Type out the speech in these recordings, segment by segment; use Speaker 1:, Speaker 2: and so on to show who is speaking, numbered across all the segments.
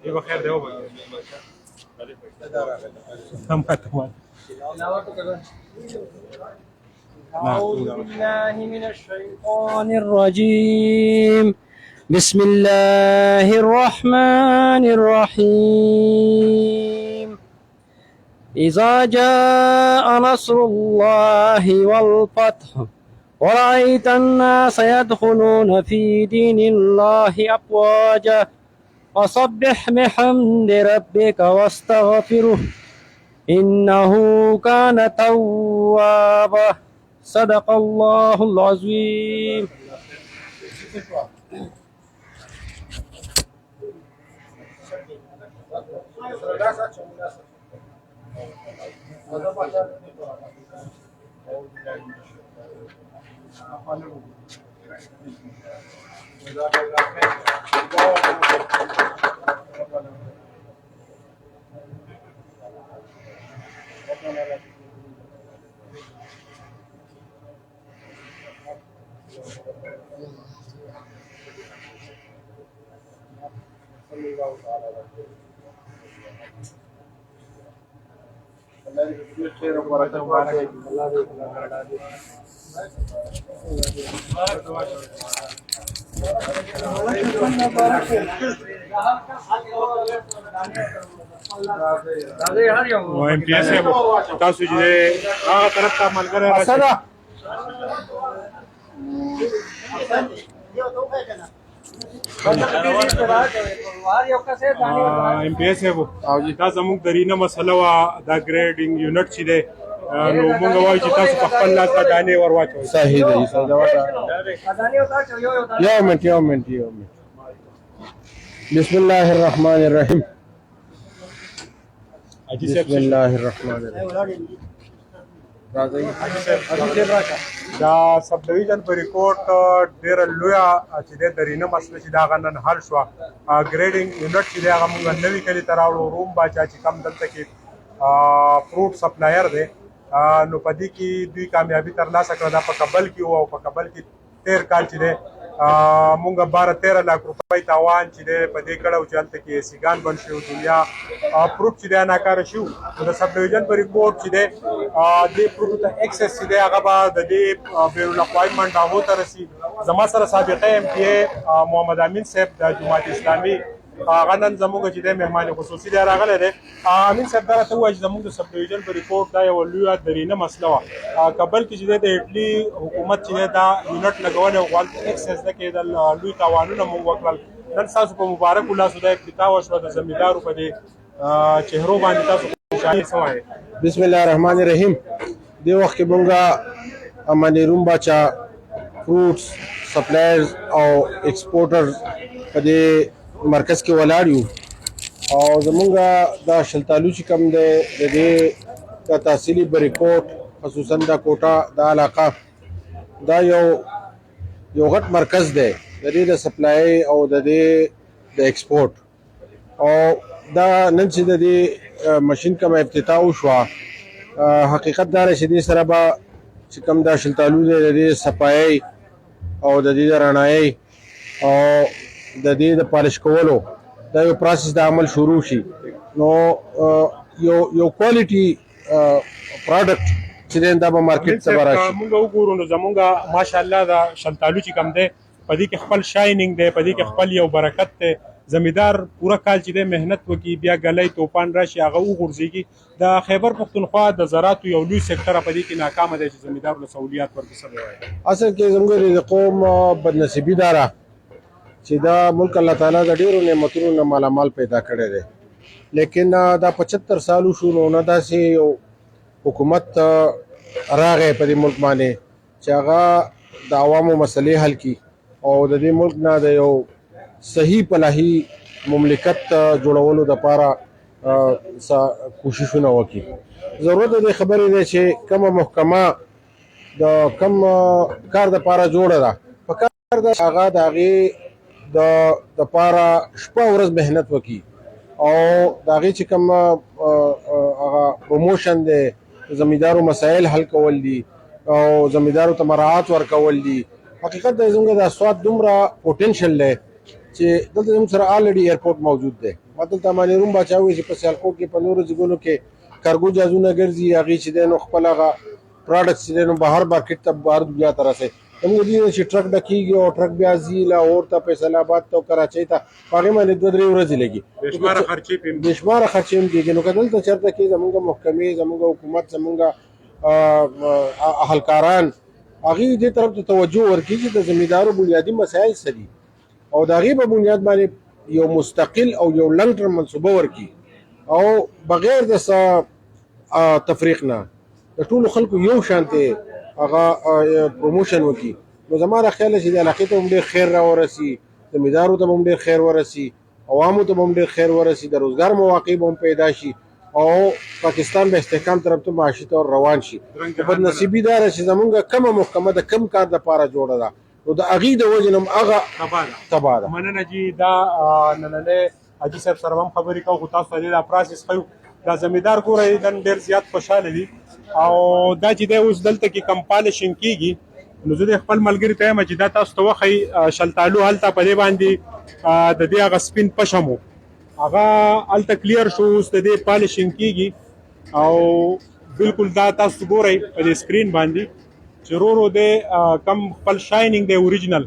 Speaker 1: يبقى خير ده هو
Speaker 2: أعوذ بالله من الشيطان الرجيم. بسم الله الرحمن الرحيم. إذا جاء نصر الله والفتح ورأيت الناس يدخلون في دين الله أفواجا فسبح بحمد ربك واستغفره إنه كان توابا. صدق الله العظيم.
Speaker 1: وامتیاز ہے وہ تاسو چې هغه طرف ته ملګری راشي امتیاز ہے وہ دا زموږ درینه مسله وه دا ګریډینګ یونټ چې دی نو مونږ وایو چې تاسو په خپل لاس ودانې ور واچوئ.
Speaker 3: صحیح دی. یو منټ بسم الله الرحمن الرحیم. بسم الله الرحمن الرحیم.
Speaker 1: دا سب ډیویژن په ریپورټ ډېره لویه چې دی درینه مسله چې د هغه نن حل شوه. ګریډینګ یونټ چې دی هغه مونږ نوي کلي ته راوړو. روم باچا چې کم دلته کې فروټ سپلایر دی نو په دې کې دوی کامیابي ترلاسه کړه. دا په کابل کې و او په کابل کې 13 کال چې دی مونږ 12-13 لاک روپۍ تاوان چې دی په دې کړی و چې هلته کې سیګان بند شي او دنیا پروف چې دی ناکاره شي. نو د سب ډیویژن په ریپورټ چې دی دې پروفو ته اکسس چې دی هغه به د دې بین الاقوامي منډاغو ته رسي. زما سره سابقه ایم پی ای محمد امین صاحب د جماعت اسلامي هغه نن زموږ چې دی مهمان خصوصي دی راغلی دی. امین صاحب دا راته ووایه چې زموږ د سب ډیویژن په ریپورټ دا یوه لویه درینه مسله وه. کابل کې چې دی د اټلي حکومت چې دی دا یونټ لګولی او هلته اکسس نه کېدل، لوی تاوانونه مونږ وکړل. نن ستاسو په مبارکو لاسو دا افتتاح وشوه د زمیندارو په دې چهرو باندې تاسو خوشحالي څه وایې؟
Speaker 3: بسم الله الرحمن الرحیم. دې وخت کې مونږ اماني روم باچا فروټس سپلایرز او ایکسپورټرز په دې مرکز کې ولاړ یو او زمونږ دا شلتالو چې کوم دی د دې د تحصیلي بریکوټ خصوصا د کوټه د علاقه دا یو غټ مرکز دی د دې د سپلای او د دې د ایکسپورټ. او دا نن چې د دې ماشین کوم افتتاح وشوه حقیقت دا چې دې سره به چې کوم دا شلتالو دی د دې صفایي او د دې د رڼایي او د دې د پالش کولو دا یو پروسس د عمل شروع شي. نو یو کوالټي پروډکټ چې دا به مارکیټ ته راشي.
Speaker 1: موږ وګورو نو زمونږ ماشاءالله دا شلتالو چې کوم دی په دې کې خپل شاینینګ دی، په دې کې خپل یو برکت دی. زمیندار پوره کال چې دی محنت وکړي بیا ګلی توفان راشي هغه وغورځېږي. د خیبر پښتونخوا د زراعتو یو لوی سیکټر په دې کې ناکامه دی چې زمیندار له سہولیات ورکړي. څه به وایي؟
Speaker 3: اصل کې زموږ د قوم بدنصیبي دا ده چې دا ملک الله تعالی د ډېرو نعمتونو نه مالامال پیدا کړی دی، لیکن دا 75 سالو شو نو نه داسې حکومت راغی په دې ملک باندې چې هغه د عوامو مسلې حل کړي او د دې ملک نه د یو صحیح فلاحي مملکت جوړولو دپاره کوششونه وکړي. ضرورت د دې خبرې دی چې کومه محکمه د کوم کار دپاره جوړه ده په کار ده هغه د هغې دپاره شپه ورځ محنت وکړي او د هغې چې کوم هغه پروموشن دی زمیندارو مسایل حل کول دي او زمیندارو ته مراعات ورکول دي. حقیقت دی زموږ د سوات دومره پوټنشل دی چې دلته زموږ سره آلریډي ایرپورټ موجود دی. ما دلته اماني روم باچا وایي چې په سیالکوټ کې په نورو ځایونو کې کارګو جهازونه ګرځي هغې چې دی نو خپل هغه پراډکټس چې دی نو بهر مارکیټ ته بهر دنیا ته رسوي. زموږ دې نه چې ټرک ډکېږي او ټرک بیا ځي لاهور ته فیصل آباد ته او کراچۍ ته په هغې باندې 2-3 ورځې لګي بې شماره خرچې هم کېږي. نو که دلته چېرته کې زموږ محکمې زموږ حکومت زموږ اهلکاران هغې دې طرف ته توجه ورکړي چې د زمیندارو بنیادي مسایل څه دي او د هغې په بنیاد باندې یو مستقل او یو لنګ ټرم منصوبه ورکړي او بغیر د څه تفریق نه د ټولو خلکو یو شانتې هغه پروموشن وکړي. نو زما دا خیال چې د علاقې ته هم ډېر خیر راورسي، زمیندارو ته هم ډېر خیر ورسي، عوامو ته هم ډېر خیر ورسي، د روزګار مواقع به هم پیدا شي او پاکستان به استحکام طرف ته معاشي طور روان شي. بدنصیبي دا ده چې زمونږ کومه محکمه د کم کار دپاره جوړه ده نو د هغې د وجې نه هم هغه تباه ده.
Speaker 1: مننه جي دا نننی حاجي صاحب سره هم خبرې کوو خو تاسو ته دا پروسس ښیو. دا زمیندار ګورئ نن ډېر زیات خوشحاله دي او دا چې دی اوس دلته کې کم پالشنګ کېږي نو زه د خپل ملګري ته یم چې دا تاسو ته وښیي شلتالو هلته په دې باندې د دې هغه سپین پشم و هغه هلته کلیر شو اوس د دې پالشنګ کېږي او بالکل دا تاسو ګورئ په دې سکرین باندې چې ورو دی کم خپل شاینینګ دی اوریجنل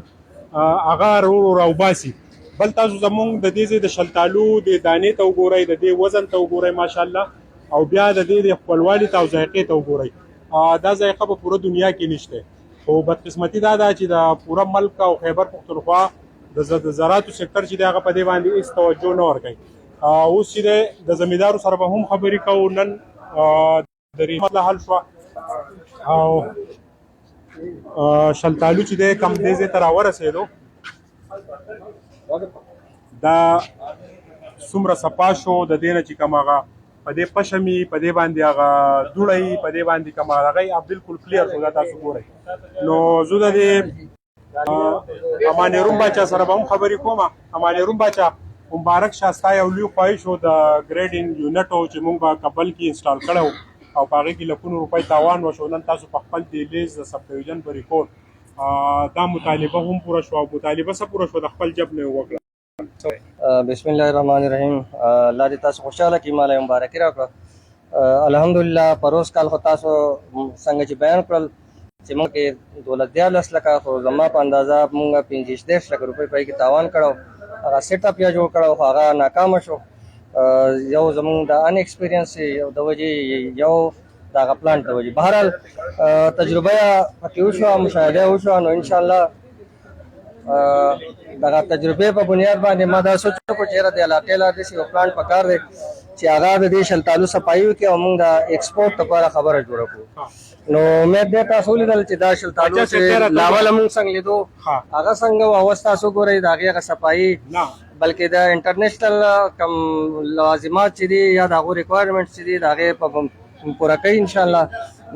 Speaker 1: هغه ورو راوباسي. بل تاسو زمونږ د دې ځای د شلتالو د دانې ته وګورئ د دې وزن ته وګورئ ماشاءالله او بیا د دې د خپلوالي ته او ذایقې ته وګورئ. دا ذایقه په پوره دنیا کې نشته خو بدقسمتي دا ده چې د پوره ملک او خیبر پښتونخوا د زراعتو سکتر چې دی هغه په دې باندې هېڅ توجه نه ورکوي. اوس چې دی د زمیندارو سره به هم خبرې کوو. نن د ریښې مسله حل شوه او شلتالو چې دی کم دې ځای ته راورسېدو دا څومره صفا شو د دې نه چې کوم هغه په دې پشمي په دې باندې هغه دوړی په دې باندې کوم هغه بالکل کلیر شو. دا تاسو ګورئ. نو زه د دې اماني روم باچا سره به هم خبرې کوم. اماني روم باچا مبارک شه ستا یو لوی خواهش و د ګریډینګ یونټ و چې موږ په کابل کې انسټال کړی او په هغې کې لکونو روپۍ تاوان وشو. نن تاسو په خپل دهلیز د سب ډویژن په ریکورډ دا مطالبه هم پوره شوه او مطالبه څه پوره شوه د خپل جب نه وکړه.
Speaker 2: بسم الله الرحمن الرحیم. الله دې تاسو خوشحاله کړي ماله مبارکي راکړه. الحمدلله پروس کال خو تاسو څنګه چې بیان کړل چې موږ کې 12 لکه خو زما په اندازه موږ 25 لکه روپۍ پای کې تاوان کړو. هغه سیټ اپ یا جوړ کړو خو هغه ناکامه شو. یو زموږ د ان ایکسپیرینس یو د وجې یو دغه پلان ته وجې بهرحال تجربه پکې وشوه مشاهده وشوه نو انشاءالله دغه تجربې په بنیاد باندې ما دا سوچ وکړو چې یاره د علاقې لا داسې یو پلانټ پکار دی چې هغه د دې شلتالو صفایي وکړي او موږ د ایکسپورټ لپاره خبره جوړه کړو. نو امید دی تاسو ولیدل چې دا شلتالو چې لاوله موږ څنګه لیدو هغه څنګه و اوس تاسو ګورئ د هغې هغه صفایي بلکې د انټرنیشنل کم لوازمات چې دي یا د هغو ریکوایرمنټس چې دي د هغې په پوره کوي انشاءالله.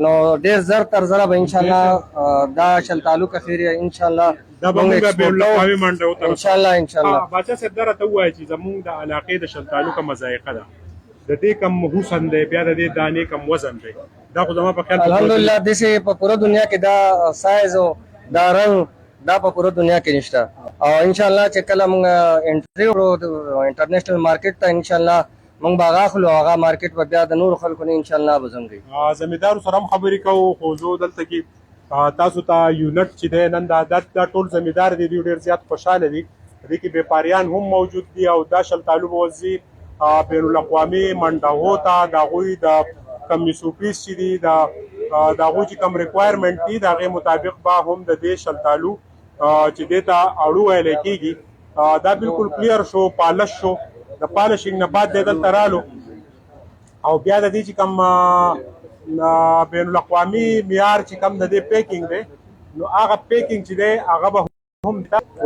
Speaker 2: نو ډېر زر تر زره به انشاءالله دا شلتالو کخیر انشاءالله
Speaker 1: دا به موږ بین الاقوامي منډه وترسو
Speaker 2: انشاءالله.
Speaker 1: باچا صاحب دا راته ووایه چې زموږ د علاقې د شلتالو کومه ذایقه ده د دې کم حسن دی بیا د دې دانې کم وزن دی دا خو زما په خیال
Speaker 2: الحمدلله داسې په پوره دنیا کې دا سایز او دا رنګ دا په پوره دنیا کې نشته او انشاءالله چې کله موږ انټري وکړو انټرنیشنل مارکیټ ته انشاءالله موږ به هغه اخلو هغه مارکیټ به بیا د نورو خلکو نه انشاءالله به زنګوي.
Speaker 1: زمیندارو سره هم خبرې کوو خو زه دلته کې تاسو ته یونټ چې دی نن دا ټول زمیندار دي دوی ډېر زیات خوشحاله دي. دې کې بیپاریان هم موجود دي او دا شلتالو به وځي بین الاقوامي منډهو ته د هغوی د کم میسوپیس چې دي د هغوی چې کم ریکوایرمنټ دي د هغې مطابق به هم د دې شلتالو چې دې ته اړو ویلی کېږي دا بالکل کلیر شو پالش شو. د پالشنګ نه بعد دی دلته رالو او بیا د دې چې کم بین الاقوامي معیار چې کم د دې پیکینګ دی نو هغه پیکینګ چې دی هغه به هم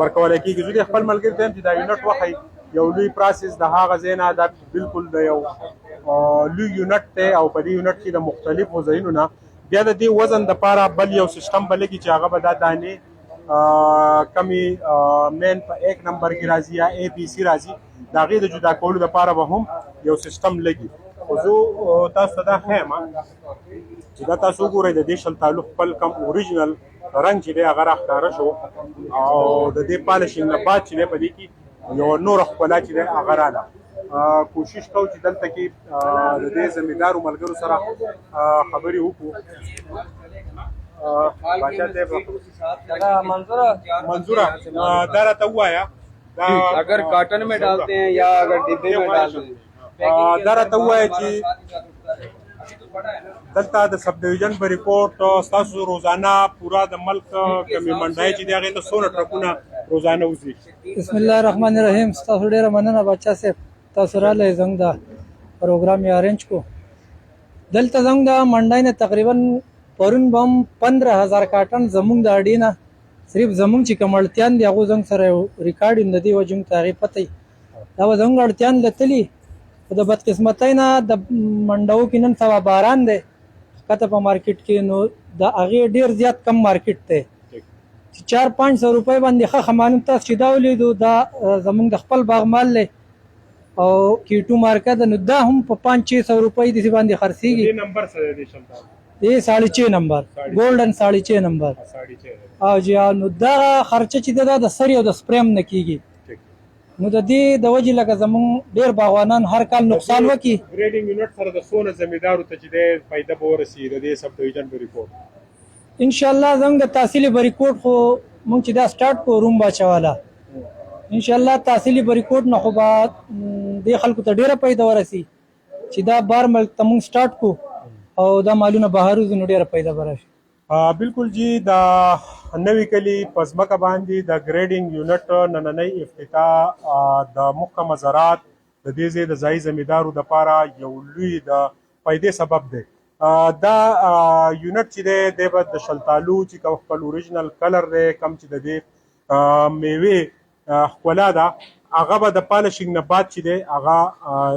Speaker 1: ورکول کېږي. زه د خپل ملګري ته هم چې دا یونټ وښیي، یو لوی پروسس د هغه ځای نه دا بالکل د یو لوی یونټ دی او په دې یونټ کې د مختلفو ځایونو نه بیا د دې وزن دپاره بل یو سیسټم به لګي چې هغه به دا دانې کمې مین په 1 نمبر کې راځي یا ABC راځي، د هغې د جدا کولو دپاره به هم یو سیسټم لګي. خو زه تاسو ته دا ښیم چې دا تاسو وګورئ د دې شلتالو خپل کم اوریجنل رنګ چې دی هغه راښکاره شو او د دې پالشینګ نه بعد چې دی په دې کې یو نوره ښکلا چې دی هغه راغله. کوشش کوو چې دلته کې د دې زمیندارو ملګرو سره خبرې وکړو. باچا صاحب منظوره دا راته ووایه
Speaker 4: अगर कार्टन में डालते हैं या अगर डिब्बे में डालते हैं
Speaker 1: دا راته ووایه چې دلته د سب ډویژن په ریپورټ ستاسو روزانه پوره د ملک کمې منډۍ چې دی هغې ته څومره ټرکونه روزانه وځي؟
Speaker 5: بسم الله الرحمن الرحیم. ستاسو ډېره مننه باچا صاحب، تاسو راغلی زموږ د پروګرام یې ارینج کو. دلته زموږ د منډۍ نه تقریبا پرون به هم 15,000 کارټن زموږ د اډې نه صرف زموږ چې کوم اړتیان دي هغو زموږ سره یو ریکارډ د دې وجې موږ ته هغې پته وي دا به زموږ اړتیان لتلي. خو د بدقسمتۍ نه د منډو کې نن سبا باران دی ښکته په مارکیټ کې، نو د هغې ډېر زیات کم مارکیټ دی چې 400-500 روپۍ باندې ښه خمانو تاسو چې دا ولیدو دا زموږ د خپل باغ مال دی او کیټو مارکه ده، نو دا هم په 500-600 روپۍ داسې باندې خرڅېږي.
Speaker 1: نمبر څه دی شلتالو؟
Speaker 5: دې 6.5 نمبر ګولډن 6.5 نمبر او جی نو دا خرچه چې ده دا د سرې او د سپریم نه کېږي. نو د دې د وجې لکه زموږ ډېر باغوانان هر کال نقصان وکړي.
Speaker 1: ګریډینګ یونټ سره د څونه زمیندارو ته چې دی فایده به ورسي د دې سب ډویژن په ریپورټ؟
Speaker 5: انشاءالله زموږ د تحصیلي بریکوټ خو موږ چې دا سټارټ کړو روم باچا والا، انشاءالله تحصیلي بریکوټ نه خو به دې خلکو ته ډېره پیدا ورسي چې دا بار ملک ته موږ سټارټ کړو او دا مالونه بهر وځي نو ډېره پیدا به راشي.
Speaker 1: بالکل جی د نوي کلي په ځمکه باندې د ګریډینګ یونټ نننۍ افتتاح د محکمه زراعت د دې ځای د ځایي زمیندارو دپاره یو لوی د پیدې سبب دی. دا یونټ چې دی دی به د شلتالو چې کوم خپل اوریجنل کلر دی کم چې د دې میوې ښکلا ده هغه به د پالشینګ نه بعد چې دی هغه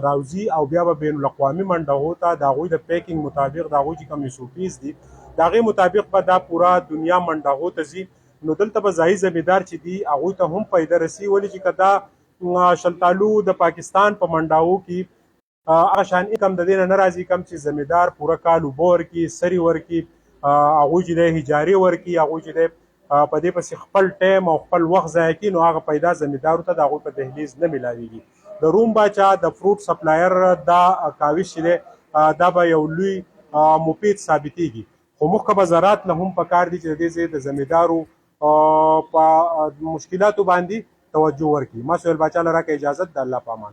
Speaker 1: راوځي او بیا به بین الاقوامي منډغو ته د هغوی د پیکینګ مطابق د هغوی چې کوم SOPs دي د هغې مطابق به دا پوره دنیا منډغو ته ځي. نو دلته به ځایي زمیندار چې دي هغوی ته هم پیدا رسي، ولې چې که دا شلتالو د پاکستان په منډاو کې هغه شان کم د دې نه نه راځي کم چې زمیندار پوره کال اوبه ورکړي، سرې ورکړي، هغوی چې دی هجارې ورکړي، هغوی چې دی په دې پسې خپل ټایم او خپل وخت ضایع کړي، نو هغه پیدا زمیندارو ته د هغوی په دهلیز نه میلاویږي. د روم باچا د فروټ سپلایر دا کاوش چې دی دا به یو لوی مفید ثابتېږي. خو محکمه زراعت نه هم پکار دي چې د دې ځای د زمیندارو په مشکلاتو باندې توجه ورکړي. ما سهیل باچا له راکړه اجازت، د الله په امان.